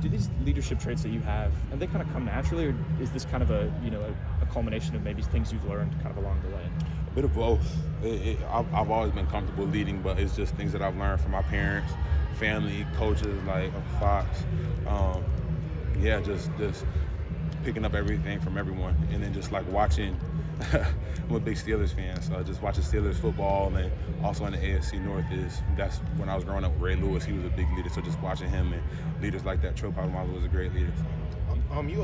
Do these leadership traits that you have they kind of come naturally, or is this kind of a culmination of maybe things you've learned kind of along the way? A bit of both. I've always been comfortable leading, but it's just things that I've learned from my parents, family, coaches like Fox. Yeah, just picking up everything from everyone, and then just like watching. I'm a big Steelers fan, so just watching Steelers football, and also in the AFC North that's when I was growing up with Ray Lewis. He was a big leader, so just watching him and leaders like that. Joe Polamalu was a great leader. You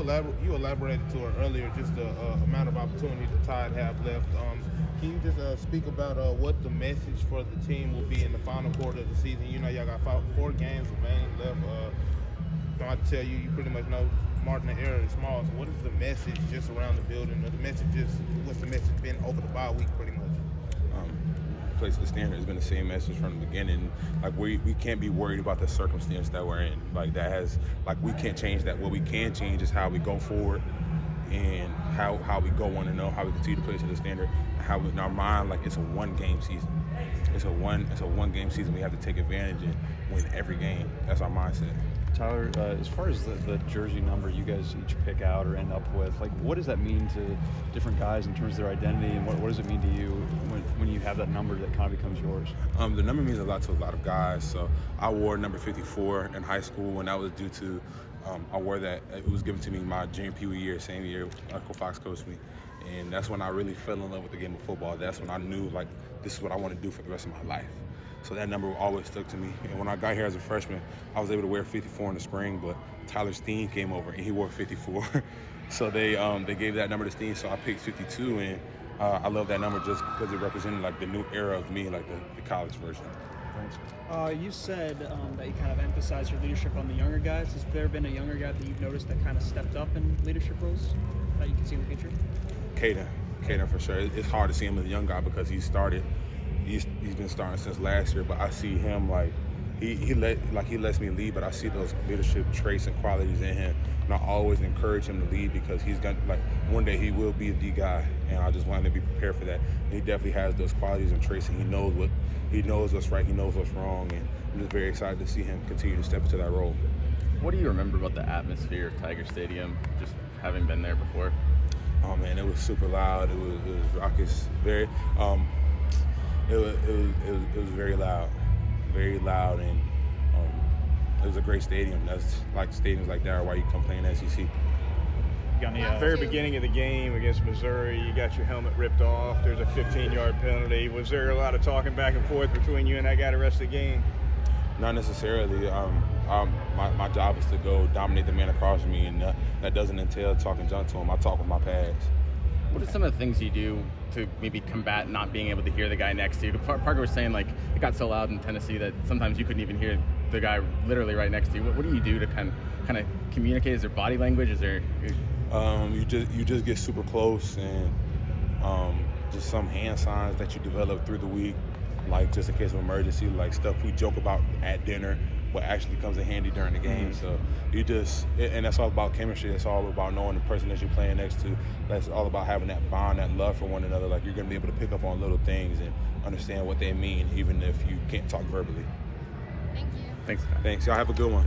elaborated to her earlier just the amount of opportunity the Tide have left. Can you just speak about what the message for the team will be in the final quarter of the season? You know, y'all got 4 games remaining left. Don't have to tell you, you pretty much know Martin and Aaron is small. So what is the message just around the building? Or what's the message been over the bye week pretty much? Place the standard has been the same message from the beginning. Like we can't be worried about the circumstance that we're in. We can't change that. What we can change is how we go forward and how we go 1-0, how we continue to play to the standard, how in our mind, like it's a 1-game season. It's a 1-game season. We have to take advantage and win every game. That's our mindset. Tyler, as far as the jersey number you guys each pick out or end up with, like what does that mean to different guys in terms of their identity, and what does it mean to you when you have that number that kind of becomes yours? The number means a lot to a lot of guys. So I wore number 54 in high school, and that was due to I wore that. It was given to me my junior Pee Wee year, same year Uncle Fox coached me, and that's when I really fell in love with the game of football. That's when I knew like this is what I want to do for the rest of my life. So that number always stuck to me. And when I got here as a freshman, I was able to wear 54 in the spring, but Tyler Steen came over and he wore 54. So they gave that number to Steen, so I picked 52, and I love that number just because it represented like the new era of me, like the college version. Thanks. You said that you kind of emphasize your leadership on the younger guys. Has there been a younger guy that you've noticed that kind of stepped up in leadership roles that you can see in the future? Caden for sure. It's hard to see him as a young guy because he started. He's been starting since last year, but I see him like he lets me lead, but I see those leadership traits and qualities in him, and I always encourage him to lead because he's gonna one day he will be the guy, and I just want him to be prepared for that. And he definitely has those qualities and traits, and he knows what's right, he knows what's wrong, and I'm just very excited to see him continue to step into that role. What do you remember about the atmosphere of Tiger Stadium, just having been there before? Oh man, it was super loud. It was raucous. It was very loud, and it was a great stadium. That's like stadiums like that are why you come play in SEC. On the very beginning of the game against Missouri, you got your helmet ripped off. There's a 15-yard penalty. Was there a lot of talking back and forth between you and that guy the rest of the game? Not necessarily. My job is to go dominate the man across from me, and that doesn't entail talking junk to him. I talk with my pads. What are some of the things you do to maybe combat not being able to hear the guy next to you? Parker was saying like it got so loud in Tennessee that sometimes you couldn't even hear the guy literally right next to you. What do you do to kind of communicate? Is there body language? Is there? You just get super close, and just some hand signs that you develop through the week, like just in case of emergency, like stuff we joke about at dinner, what actually comes in handy during the game. So and that's all about chemistry. It's all about knowing the person that you're playing next to. That's all about having that bond, that love for one another. Like you're gonna be able to pick up on little things and understand what they mean, even if you can't talk verbally. Thank you. Thanks. Thanks. Y'all have a good one.